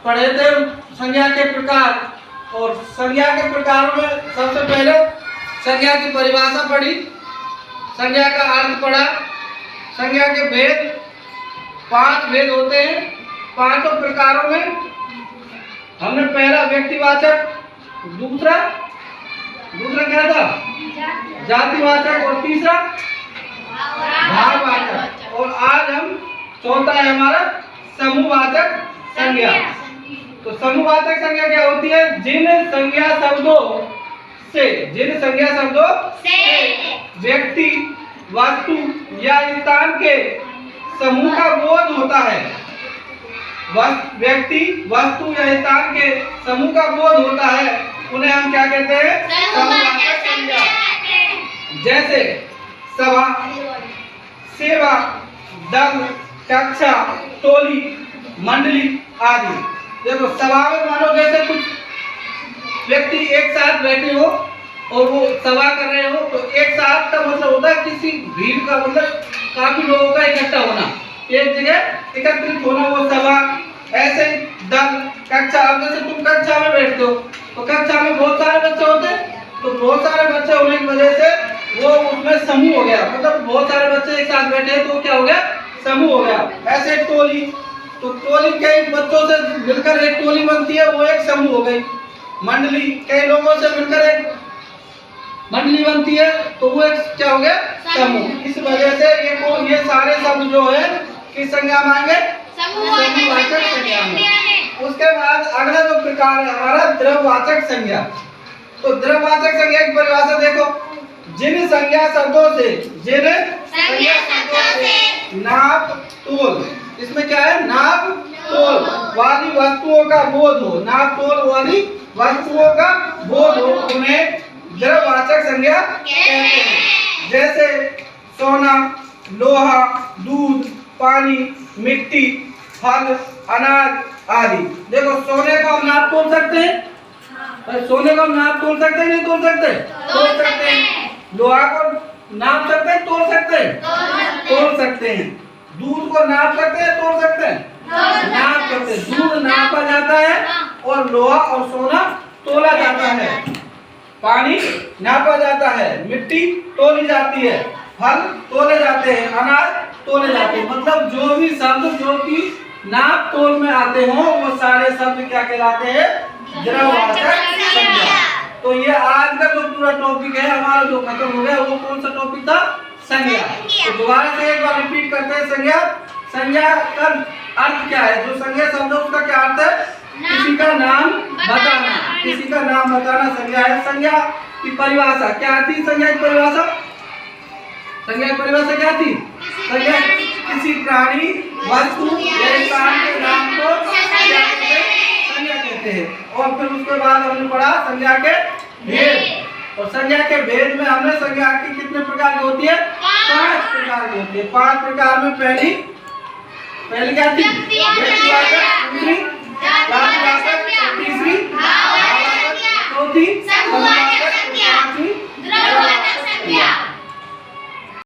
पढ़े थे संज्ञा के प्रकार। और संज्ञा के प्रकारों में सबसे पहले संज्ञा की परिभाषा पढ़ी, संज्ञा का अर्थ पढ़ा, संज्ञा के भेद, 5 भेद होते हैं। 5 प्रकारों में हमने पहला व्यक्तिवाचक, दूसरा क्या था, जातिवाचक, और तीसरा भाववाचक, और आज हम चौथा है हमारा समूहवाचक संज्ञा। तो समूहवाचक संज्ञा क्या होती है? जिन संज्ञा शब्दों से व्यक्ति, वस्तु या स्थान के समूह का बोध होता है। व्यक्ति, वस्तु या स्थान के समूह का बोध होता है, उन्हें हम क्या कहते हैं? समूहवाचक संज्ञा। जैसे सभा, सेवा, दल, कक्षा, टोली, मंडली आदि। देखो सभा में मानो जैसे कुछ व्यक्ति एक साथ बैठे हो और वो सभा कर रहे हो, तो एक साथ का मतलब होता है किसी भीड़ का, मतलब काफी लोगों का इकट्ठा होना, एक जगह एकत्रित होना, वो सभा। ऐसे दल, कक्षा, अब जैसे तुम कक्षा में बैठते हो तो कक्षा में बहुत सारे बच्चे होते हैं, तो बहुत सारे बच्चे होने की वजह से वो उसमें समूह हो गया, मतलब बहुत सारे बच्चे एक साथ बैठे तो क्या हो गया? समूह हो गया। ऐसे टोली, तो टोली कई बच्चों से मिलकर एक टोली बनती है, वो एक समूह हो गई। मंडली, कई लोगों से मिलकर एक मंडली बनती है, तो वो एक क्या हो गया? समूह। इस वजह से ये सारे शब्द जो है किस संज्ञा में आएंगे? समूहवाचक संज्ञा में। उसके बाद अगला जो प्रकार है हमारा द्रव्यवाचक संज्ञा। तो द्रव्यवाचक संज्ञा की परिभाषा देखो, जिन संज्ञा शब्दों से नाप, तोल, इसमें क्या है? नाप, तोल वाली वस्तुओं का बोध हो, नाप, तोल वाली वस्तुओं का बोध हो, उन्हें द्रव्यवाचक संज्ञा कहते हैं। जैसे सोना, लोहा, दूध, पानी, मिट्टी, फल, अनाज आदि। देखो सोने को हम नाप तोल सकते हैं, सोने को हम नाप तोल सकते हैं, नहीं तोल सकते? तोल सकते हैं। लोहा को नाप सकते हैं, तोल सकते हैं? तोल सकते हैं। दूध को नाप सकते हैं, तोल सकते हैं? नाप सकते हैं। दूध नापा जाता है और लोहा और सोना तोला जाता है। पानी नापा जाता है, मिट्टी तोली जाती है, फल तोले जाते हैं, अनाज तोले जाते हैं। मतलब जो भी शब्द जो कि नाप तोल में आते हो वो सारे शब्द क्या कहलाते हैं? द्रव्यवाचक संज्ञा। तो ये आज का जो पूरा टॉपिक है हमारा जो खत्म हो गया, वो कौन सा टॉपिक था? संज्ञा। तो दोबारा से एक बार रिपीट करते हैं। संज्ञा का अर्थ क्या है? जो संज्ञा शब्द है उसका क्या अर्थ है? किसी का नाम बताना, किसी का नाम बताना संज्ञा है। संज्ञा की परिभाषा क्या थी? संज्ञा की परिभाषा क्या थी? संज्ञा किसी प्राणी, वस्तु या स्थान के नाम को संज्ञा कहते हैं। और फिर उसके बाद हमने पढ़ा संज्ञा के भेद। और संज्ञा के भेद में हमने संज्ञा की कितने प्रकार की होती है? 5 प्रकार की होती है। 5 प्रकार में पहली क्या थी? व्यक्तिवाचक